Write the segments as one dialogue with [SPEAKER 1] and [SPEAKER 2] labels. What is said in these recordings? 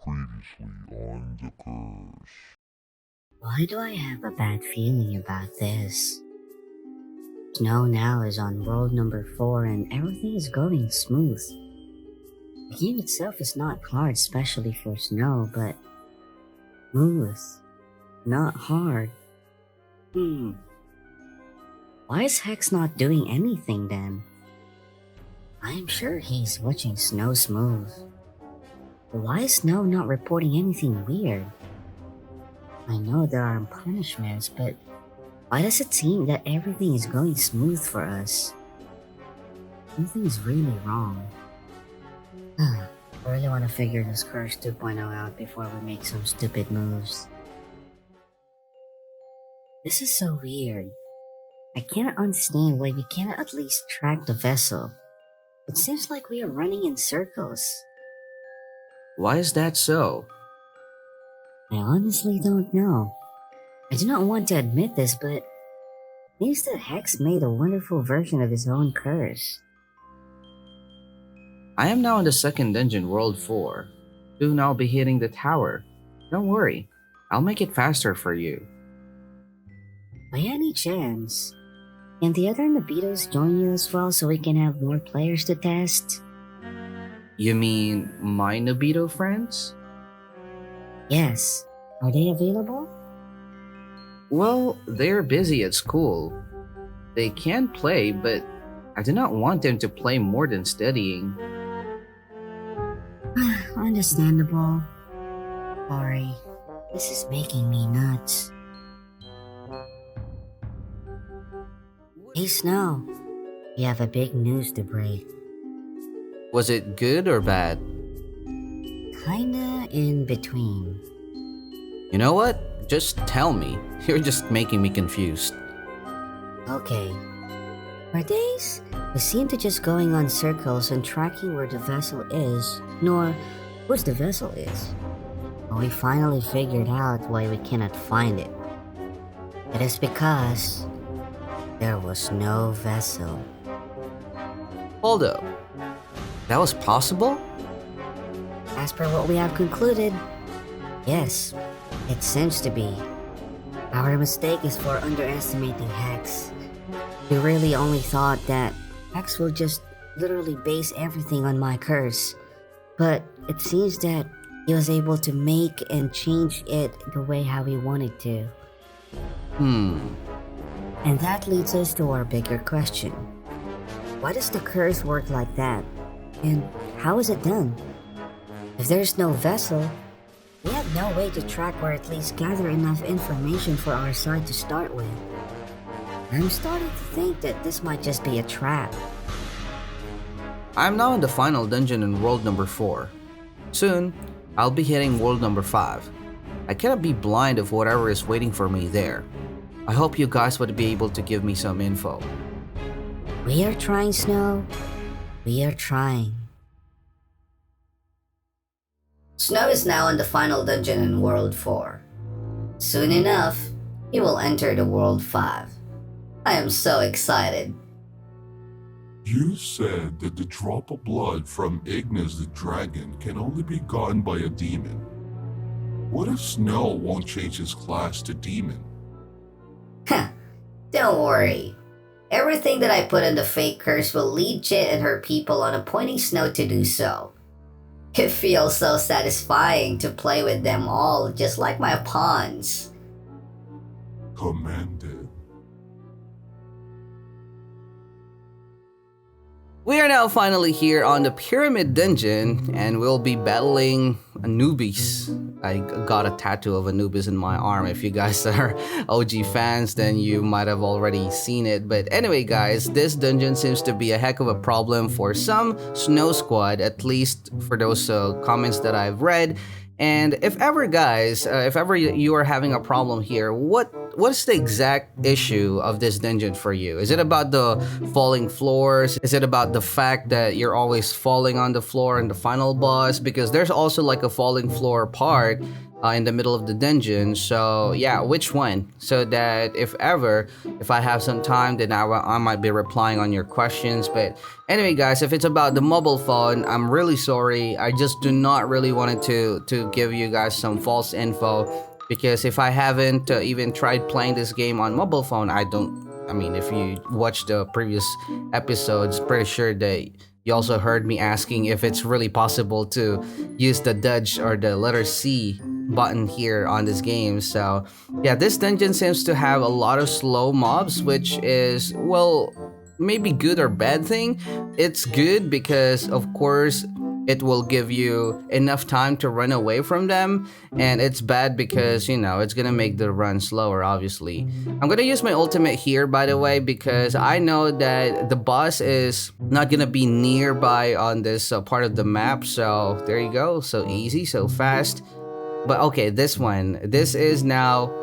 [SPEAKER 1] Previously on the curse.
[SPEAKER 2] Why do I have a bad feeling about this? Snow now is on world number 4 and everything is going smooth. The game itself is not hard, especially for Snow, but smooth, not hard. Why is Hex not doing anything then? I'm sure he's watching Snow smooth. But why is Snow not reporting anything weird? I know there are punishments, but why does it seem that everything is going smooth for us? Something's really wrong. I really want to figure this Curse 2.0 out before we make some stupid moves. This is so weird. I cannot understand why we cannot at least track the vessel. It seems like we are running in circles.
[SPEAKER 3] Why is that so?
[SPEAKER 2] I honestly don't know. I do not want to admit this, but it seems that Hex made a wonderful version of his own curse.
[SPEAKER 3] I am now in the second dungeon, World 4. Soon I'll be hitting the tower. Don't worry, I'll make it faster for you.
[SPEAKER 2] By any chance, can the other Nobitos join you as well so we can have more players to test?
[SPEAKER 3] You mean my Nobito friends?
[SPEAKER 2] Yes. Are they available?
[SPEAKER 3] Well, they're busy at school. They can play, but I do not want them to play more than studying.
[SPEAKER 2] Understandable. Sorry. This is making me nuts. Hey Snow, we have a big news to break.
[SPEAKER 3] Was it good or bad?
[SPEAKER 2] Kinda in between.
[SPEAKER 3] You know what? Just tell me. You're just making me confused.
[SPEAKER 2] Okay. For days, we seem to just going on circles and tracking where the vessel is, nor whose the vessel is. But we finally figured out why we cannot find it. It is because there was no vessel.
[SPEAKER 3] Hold up. That was possible?
[SPEAKER 2] As per what we have concluded, yes, it seems to be. Our mistake is for underestimating Hex. We really only thought that Hex will just literally base everything on my curse. But it seems that he was able to make and change it the way how he wanted to. And that leads us to our bigger question. Why does the curse work like that? And how is it done? If there's no vessel, we have no way to track or at least gather enough information for our side to start with. I'm starting to think that this might just be a trap.
[SPEAKER 3] I'm now in the final dungeon in world number 4. Soon, I'll be hitting world number 5. I cannot be blind of whatever is waiting for me there. I hope you guys would be able to give me some info.
[SPEAKER 2] We are trying, Snow. We are trying. Snow is now in the final dungeon in World 4. Soon enough, he will enter the World 5. I am so excited.
[SPEAKER 1] You said that the drop of blood from Ignis the dragon can only be gotten by a demon. What if Snow won't change his class to demon?
[SPEAKER 2] Don't worry. Everything that I put in the fake curse will lead Chit and her people on appointing Snow to do so. It feels so satisfying to play with them all just like my pawns.
[SPEAKER 1] Commended.
[SPEAKER 3] We are now finally here on the Pyramid Dungeon, and we'll be battling Anubis. I got a tattoo of Anubis in my arm. If you guys are OG fans, then you might have already seen it. But anyway, guys, this dungeon seems to be a heck of a problem for some Snow Squad, at least for those comments that I've read. And if ever, guys, if ever you are having a problem here, what's the exact issue of this dungeon for you? Is it about the falling floors? Is it about the fact that you're always falling on the floor in the final boss? Because there's also like a falling floor part in the middle of the dungeon. So yeah, which one? So that if I have some time, then I might be replying on your questions. But anyway, guys, if it's about the mobile phone, I'm really sorry. I just do not really wanted to give you guys some false info, because if I haven't even tried playing this game on mobile phone, I mean, if you watch the previous episodes, pretty sure that you also heard me asking if it's really possible to use the dodge or the letter C button here on this game. So yeah, this dungeon seems to have a lot of slow mobs, which is, well, maybe good or bad thing. It's good because of course it will give you enough time to run away from them, and it's bad because, you know, it's gonna make the run slower, obviously. I'm gonna use my ultimate here, by the way, because I know that the boss is not gonna be nearby on this part of the map. So there you go, so easy, so fast. But okay, this is now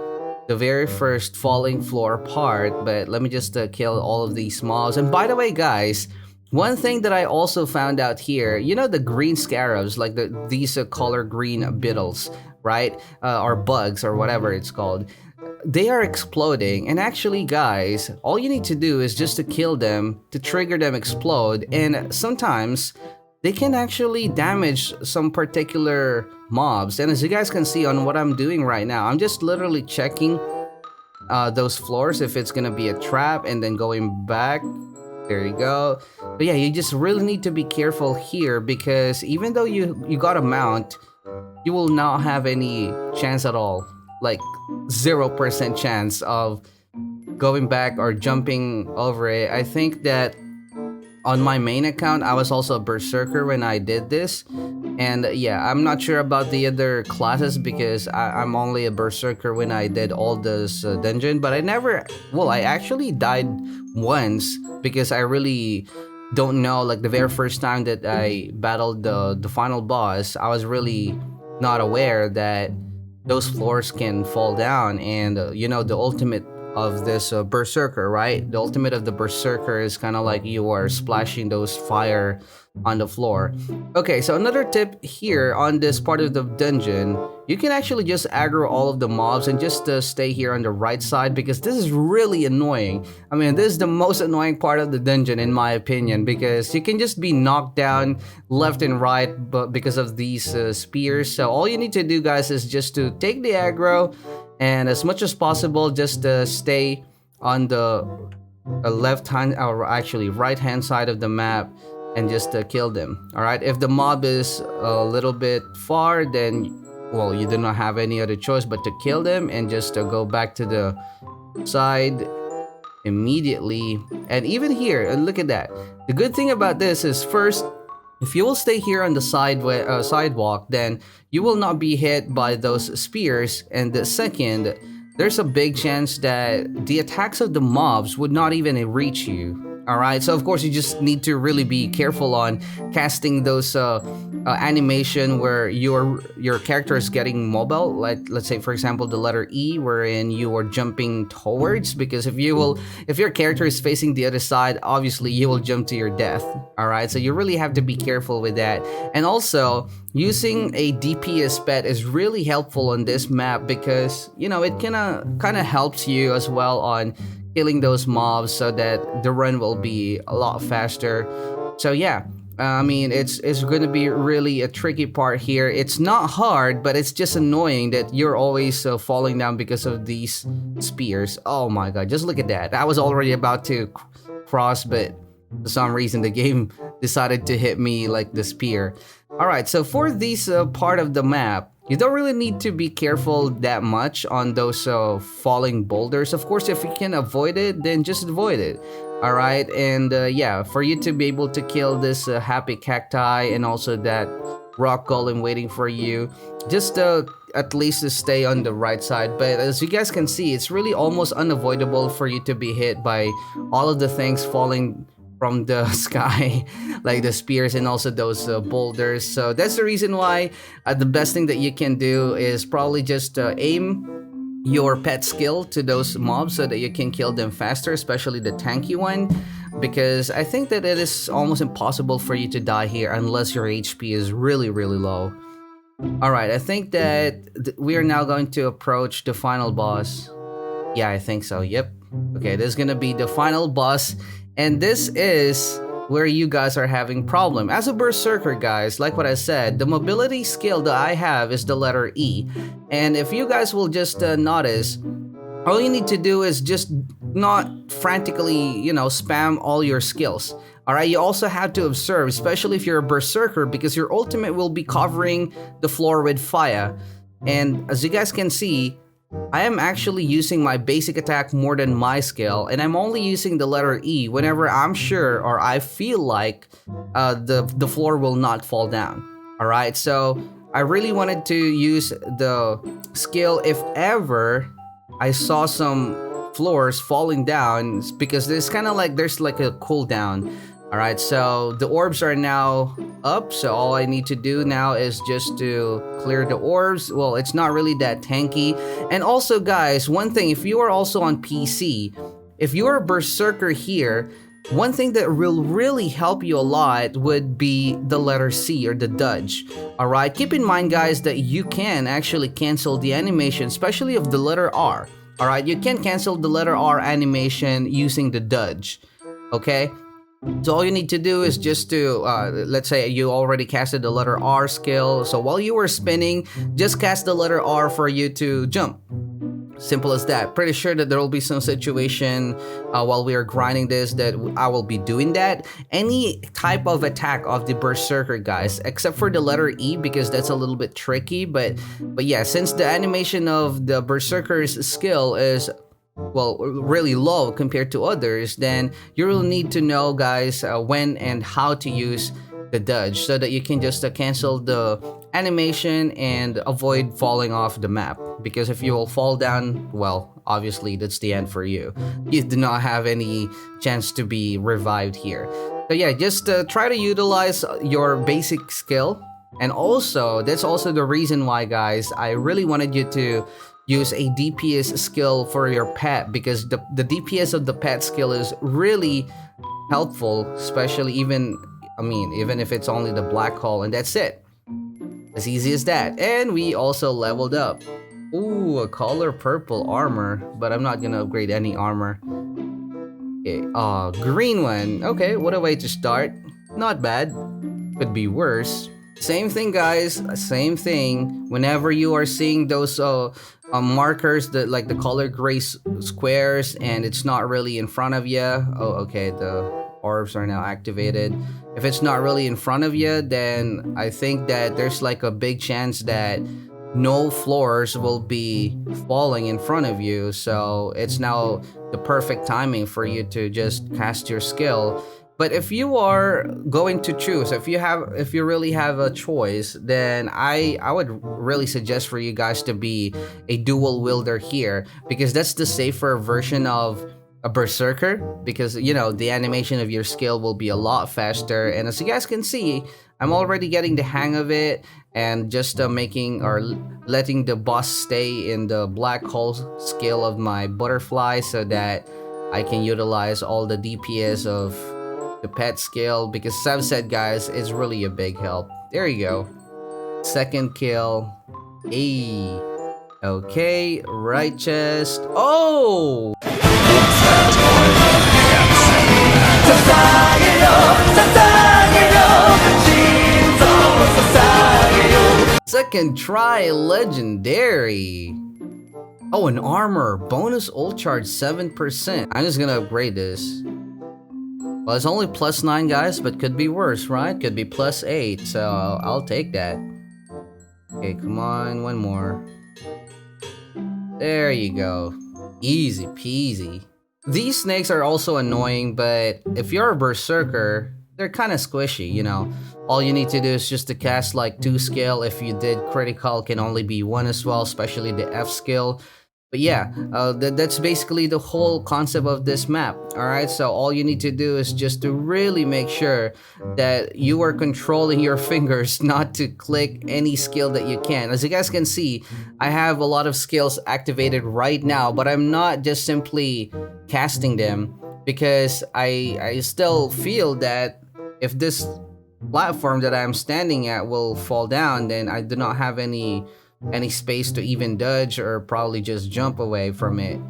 [SPEAKER 3] the very first falling floor part. But let me just kill all of these mobs. And by the way, guys, one thing that I also found out here, you know, the green scarabs, like these color green beetles, right? Or bugs or whatever it's called. They are exploding, and actually, guys, all you need to do is just to kill them to trigger them explode, and sometimes they can actually damage some particular mobs. And as you guys can see on what I'm doing right now, I'm just literally checking those floors if it's gonna be a trap, and then going back. There you go. But yeah, you just really need to be careful here, because even though you got a mount, you will not have any chance at all, like 0% chance of going back or jumping over it. I think that on my main account, I was also a berserker when I did this. And yeah, I'm not sure about the other classes, because I'm only a berserker when I did all this dungeon. But I actually died once, because I really don't know, like the very first time that I battled the final boss, I was really not aware that those floors can fall down. And you know, the ultimate of this berserker, right? The ultimate of the berserker is kind of like you are splashing those fire on the floor. Okay, so another tip here on this part of the dungeon, you can actually just aggro all of the mobs and just stay here on the right side, because this is really annoying. I mean, this is the most annoying part of the dungeon in my opinion, because you can just be knocked down left and right but because of these spears. So all you need to do, guys, is just to take the aggro, and as much as possible just stay on the left hand, or actually right hand side of the map, and just kill them. All right, if the mob is a little bit far, then, well, you do not have any other choice but to kill them, and just go back to the side immediately. And even here, and look at that, the good thing about this is, first, if you will stay here on the sidewalk, then you will not be hit by those spears. And the second, there's a big chance that the attacks of the mobs would not even reach you. Alright, so of course you just need to really be careful on casting those animation where your character is getting mobile. Like, let's say for example the letter E, wherein you are jumping towards, because if your character is facing the other side, obviously you will jump to your death. Alright, so you really have to be careful with that. And also, using a DPS pet is really helpful on this map, because, you know, it kind of helps you as well on killing those mobs, so that the run will be a lot faster. So yeah, I mean, it's going to be really a tricky part here. It's not hard, but it's just annoying that you're always falling down because of these spears. Oh my god, just look at that. I was already about to cross, but for some reason the game decided to hit me like the spear. Alright, so for this part of the map, you don't really need to be careful that much on those falling boulders. Of course, if you can avoid it, then just avoid it. Alright, and yeah, for you to be able to kill this happy cacti and also that rock golem waiting for you, just at least to stay on the right side. But as you guys can see, it's really almost unavoidable for you to be hit by all of the things falling from the sky, like the spears and also those boulders. So that's the reason why the best thing that you can do is probably just aim your pet skill to those mobs so that you can kill them faster, especially the tanky one, because I think that it is almost impossible for you to die here unless your HP is really low. All right, I think that we are now going to approach the final boss. Yeah, I think so. Yep. Okay, this is gonna be the final boss, and this is where you guys are having problem. As a berserker, guys, like what I said, the mobility skill that I have is the letter E, and if you guys will just notice, all you need to do is just not frantically, spam all your skills. All right, you also have to observe, especially if you're a berserker, because your ultimate will be covering the floor with fire. And as you guys can see, I am actually using my basic attack more than my skill, and I'm only using the letter E whenever I'm sure or I feel like the floor will not fall down. All right, so I really wanted to use the skill if ever I saw some floors falling down, because there's kind of like there's like a cooldown. All right, so the orbs are now up, so all I need to do now is just to clear the orbs. Well, it's not really that tanky. And also, guys, one thing, if you are also on PC, if you're a berserker here, one thing that will really help you a lot would be the letter C, or the dodge. All right, keep in mind, guys, that you can actually cancel the animation, especially of the letter R. All right, you can cancel the letter R animation using the dodge. Okay, so all you need to do is just to, let's say you already casted the letter R skill. So while you were spinning, just cast the letter R for you to jump. Simple as that. Pretty sure that there will be some situation while we are grinding this that I will be doing that. Any type of attack of the berserker, guys, except for the letter E, because that's a little bit tricky. But yeah, since the animation of the berserker's skill is, well, really low compared to others, then you will need to know, guys, when and how to use the dodge, so that you can just cancel the animation and avoid falling off the map. Because if you will fall down, well, obviously that's the end for you. You do not have any chance to be revived here. So yeah, just try to utilize your basic skill. And also, that's also the reason why, guys, I really wanted you to use a DPS skill for your pet, because the DPS of the pet skill is really helpful, especially even if it's only the black hole, and that's it. As easy as that. And we also leveled up. Ooh, a color purple armor, but I'm not gonna upgrade any armor. Okay, green one. Okay, what a way to start. Not bad. Could be worse. Same thing, guys, same thing. Whenever you are seeing those markers, that like the color gray squares, and it's not really in front of you. Oh, okay, the orbs are now activated. If it's not really in front of you, then I think that there's like a big chance that no floors will be falling in front of you. So it's now the perfect timing for you to just cast your skill. But if you are going to choose, if you really have a choice, then I would really suggest for you guys to be a dual wielder here, because that's the safer version of a berserker, because the animation of your skill will be a lot faster. And as you guys can see, I'm already getting the hang of it, and just making or letting the boss stay in the black hole skill of my butterfly, so that I can utilize all the DPS of the pet skill, because as I've said, guys, it's really a big help. There you go. Second kill. Hey. Okay, right chest. Oh! Second try, legendary. Oh, an armor. Bonus ult charge 7%. I'm just gonna upgrade this. Well, it's only +9, guys, but could be worse, right? Could be +8, so I'll take that. Okay, come on, one more. There you go. Easy peasy. These snakes are also annoying, but if you're a berserker, they're kind of squishy, All you need to do is just to cast like 2 skill. If you did critical, can only be 1 as well, especially the F skill. But yeah, that's basically the whole concept of this map. Alright, so all you need to do is just to really make sure that you are controlling your fingers not to click any skill that you can. As you guys can see, I have a lot of skills activated right now, but I'm not just simply casting them, because I still feel that if this platform that I'm standing at will fall down, then I do not have any space to even dodge or probably just jump away from it.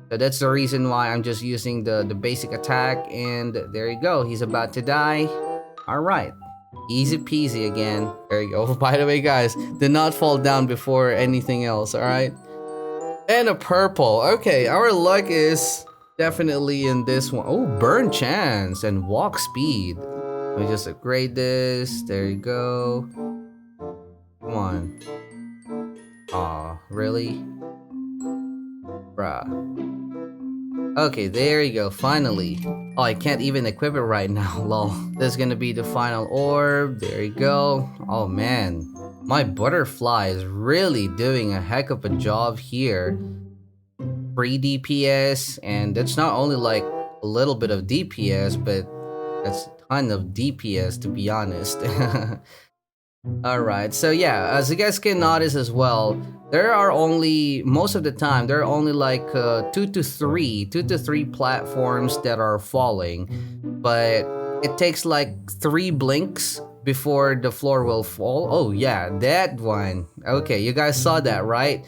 [SPEAKER 3] So that's the reason why I'm just using the basic attack, and there you go. He's about to die. All right. Easy peasy again. There you go. By the way, guys, do not fall down before anything else, all right? And a purple. Okay, our luck is definitely in this one. Oh, burn chance and walk speed. Let me just upgrade this. There you go. Come on. Aw, really? Bruh. Okay, there you go, finally. Oh, I can't even equip it right now, lol. This is gonna be the final orb. There you go. Oh man, my butterfly is really doing a heck of a job here. 3 DPS, and that's not only like a little bit of DPS, but that's a ton of DPS to be honest. Alright, so yeah, as you guys can notice as well, there are only, most of the time, there are only like 2 to 3 platforms that are falling. But it takes like 3 blinks before the floor will fall. Oh yeah, that one. Okay, you guys saw that, right?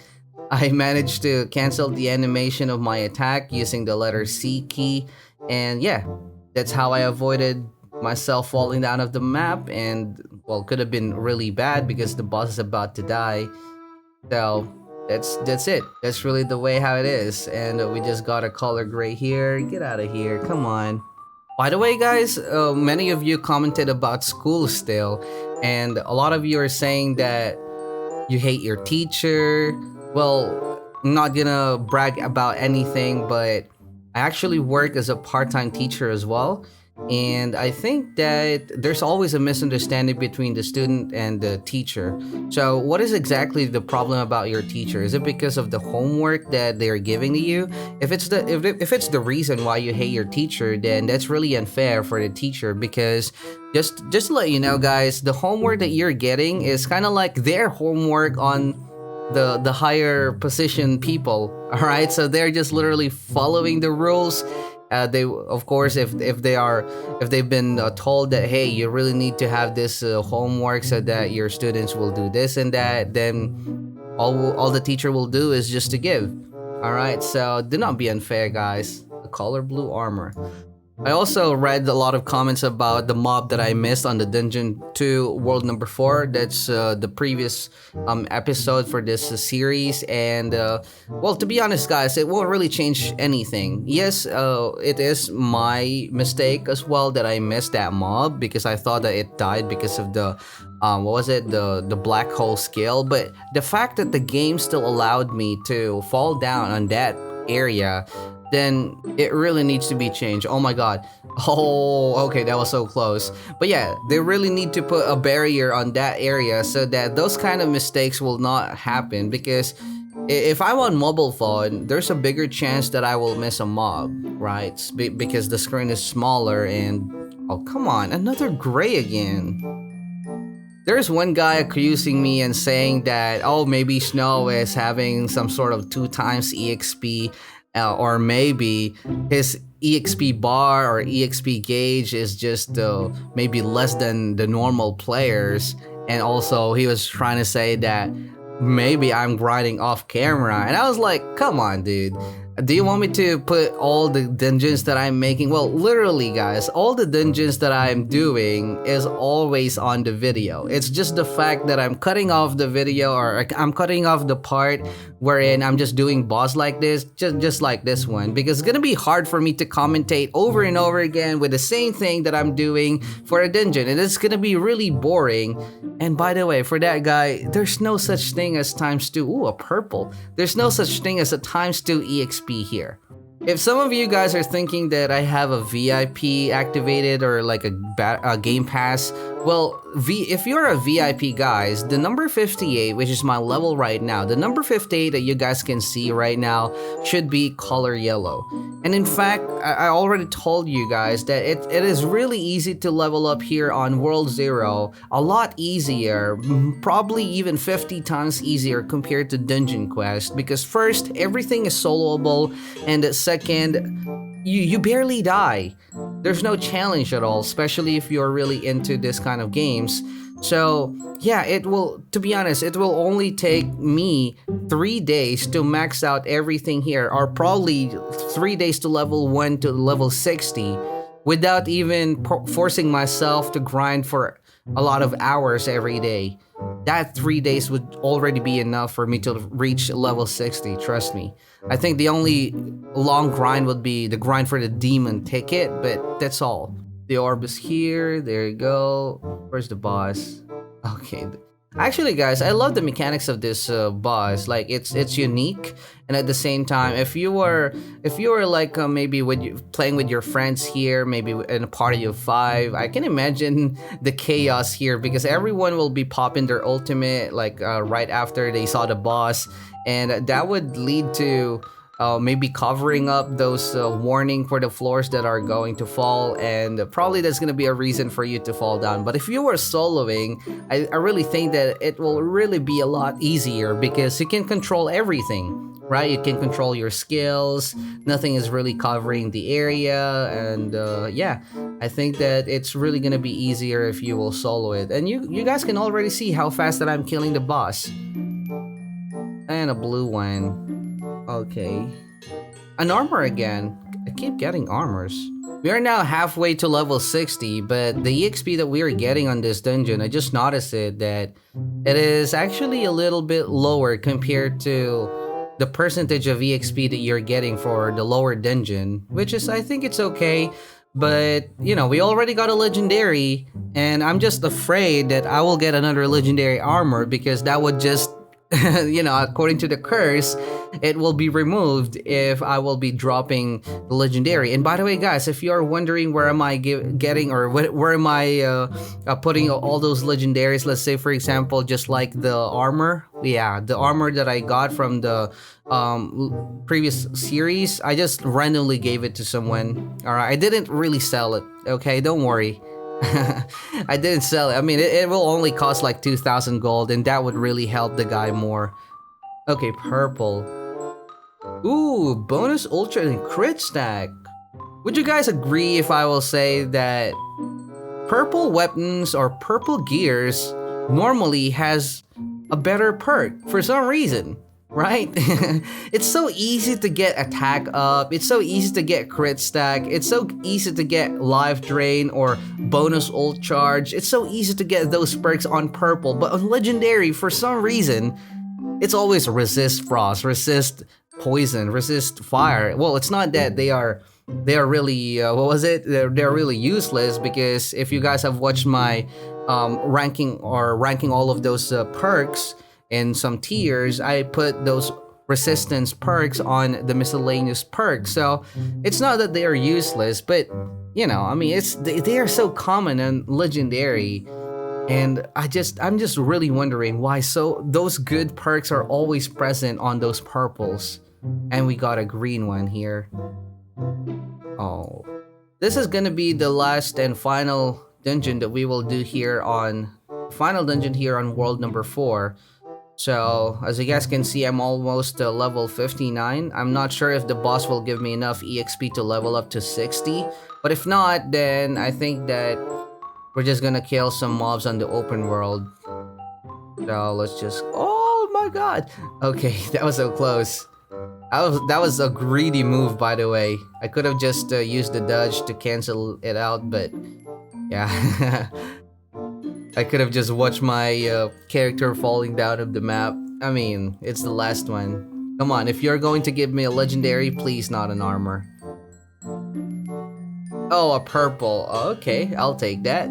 [SPEAKER 3] I managed to cancel the animation of my attack using the letter C key. And yeah, that's how I avoided myself falling down of the map, and well, could have been really bad because the boss is about to die. So that's it. That's really the way how it is. And we just got a color gray here. Get out of here, come on. By the way, guys, many of you commented about school still, and a lot of you are saying that you hate your teacher. Well, I'm not gonna brag about anything, but I actually work as a part-time teacher as well. And I think that there's always a misunderstanding between the student and the teacher. So what is exactly the problem about your teacher? Is it because of the homework that they're giving to you? If it's the reason why you hate your teacher, then that's really unfair for the teacher, because just to let you know, guys, the homework that you're getting is kind of like their homework on the higher position people. All right, so they're just literally following the rules. They, of course, if they've been told that, hey, you really need to have this homework so that your students will do this and that, then all the teacher will do is just to give. All right, so do not be unfair, guys. The color blue armor. I also read a lot of comments about the mob that I missed on the Dungeon 2 World number 4. That's the previous episode for this series. And, well, to be honest, guys, it won't really change anything. Yes, it is my mistake as well that I missed that mob, because I thought that it died because of the, what was it? The black hole skill. But the fact that the game still allowed me to fall down on that area, then it really needs to be changed. Oh my god. Oh, okay, that was so close. But yeah, they really need to put a barrier on that area so that those kind of mistakes will not happen, because if I'm on mobile phone, there's a bigger chance that I will miss a mob, right? Because the screen is smaller. And oh, come on, another gray again. There's one guy accusing me and saying that, oh, maybe Snow is having some sort of 2 times EXP, or maybe his EXP bar or EXP gauge is just maybe less than the normal players. And also he was trying to say that maybe I'm grinding off camera, and I was like, come on, dude. Do you want me to put all the dungeons that I'm making? Well, literally, guys, all the dungeons that I'm doing is always on the video. It's just the fact that I'm cutting off the video, or I'm cutting off the part wherein I'm just doing boss like this, just like this one, because it's gonna be hard for me to commentate over and over again with the same thing that I'm doing for a dungeon, and it's gonna be really boring. And by the way, for that guy, there's no such thing as ×2. Ooh, a purple. There's no such thing as a ×2 EXP here. If some of you guys are thinking that I have a VIP activated or like a game pass, well, if you're a VIP, guys, the number 58, which is my level right now, the number 58 that you guys can see right now should be color yellow. And in fact, I already told you guys that it is really easy to level up here on World 0, a lot easier, probably even 50 times easier compared to Dungeon Quest, because first, everything is soloable, and second, you barely die. there's no challenge at all, especially if you're really into this kind of games. So yeah, it will, to be honest, it will only take me 3 days to max out everything here, or probably 3 days to level 1 to level 60 without even forcing myself to grind for a lot of hours every day. That 3 days would already be enough for me to reach level 60, trust me. I think the only long grind would be the grind for the demon ticket, but that's all. The orb is here, there you go. Where's the boss? Okay. Actually, guys, I love the mechanics of this boss. Like, it's unique, and at the same time, if you were like maybe playing with your friends here, maybe in a party of 5, I can imagine the chaos here because everyone will be popping their ultimate like right after they saw the boss, and that would lead to maybe covering up those warning for the floors that are going to fall, and probably that's going to be a reason for you to fall down. But if you were soloing, I really think that it will really be a lot easier because you can control everything, right? You can control your skills, nothing is really covering the area, and yeah, I think that it's really going to be easier if you will solo it. And you guys can already see how fast that I'm killing the boss. And a blue one. Okay. An armor again. I keep getting armors. We are now halfway to level 60, but the EXP that we are getting on this dungeon, I just noticed that it is actually a little bit lower compared to the percentage of EXP that you're getting for the lower dungeon, which is, I think it's okay. But, you know, we already got a legendary, and I'm just afraid that I will get another legendary armor because that would just you know, according to the curse, it will be removed if I will be dropping the legendary. And by the way, guys, if you are wondering where am I getting, or where am I putting all those legendaries, let's say for example, just like the armor, yeah, the armor that I got from the previous series, I just randomly gave it to someone. All right, I didn't really sell it. Okay, don't worry. I didn't sell it. I mean, it will only cost like 2,000 gold, and that would really help the guy more. Okay, purple. Ooh, bonus ultra and crit stack. Would you guys agree if I will say that purple weapons or purple gears normally has a better perk for some reason? Right? It's so easy to get attack up, it's so easy to get crit stack, it's so easy to get life drain or bonus ult charge, it's so easy to get those perks on purple, but on legendary, for some reason, it's always resist frost, resist poison, resist fire. Well, it's not that they are really, what was it? They're really useless, because if you guys have watched my ranking all of those perks, in some tiers, I put those resistance perks on the miscellaneous perks. So it's not that they are useless, but you know, I mean, they are so common and legendary, and I'm just really wondering why those good perks are always present on those purples. And we got a green one here. Oh, this is gonna be the last and final dungeon that we will do here on world number 4. So, as you guys can see, I'm almost level 59. I'm not sure if the boss will give me enough EXP to level up to 60. But if not, then I think that we're just gonna kill some mobs on the open world. So, let's just... Oh my god! Okay, that was so close. That was a greedy move, by the way. I could have just used the dodge to cancel it out, but... yeah. I could have just watched my character falling down of the map. I mean, it's the last one. Come on, if you're going to give me a legendary, please not an armor. Oh, a purple. Okay, I'll take that.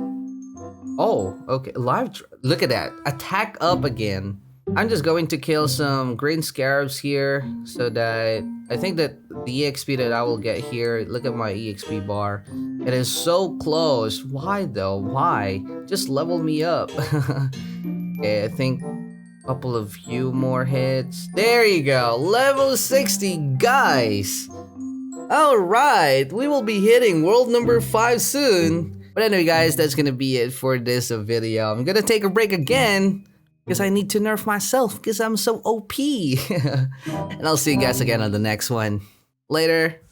[SPEAKER 3] Oh, okay. Look at that. Attack up again. I'm just going to kill some green scarabs here so that I think that the EXP that I will get here, look at my EXP bar. It is so close. Why though? Why? Just level me up. Okay, I think a couple of few more hits. There you go. Level 60, guys. Alright, we will be hitting world number 5 soon. But anyway, guys, that's gonna be it for this video. I'm gonna take a break again, because I need to nerf myself because I'm so OP. And I'll see you guys again on the next one. Later.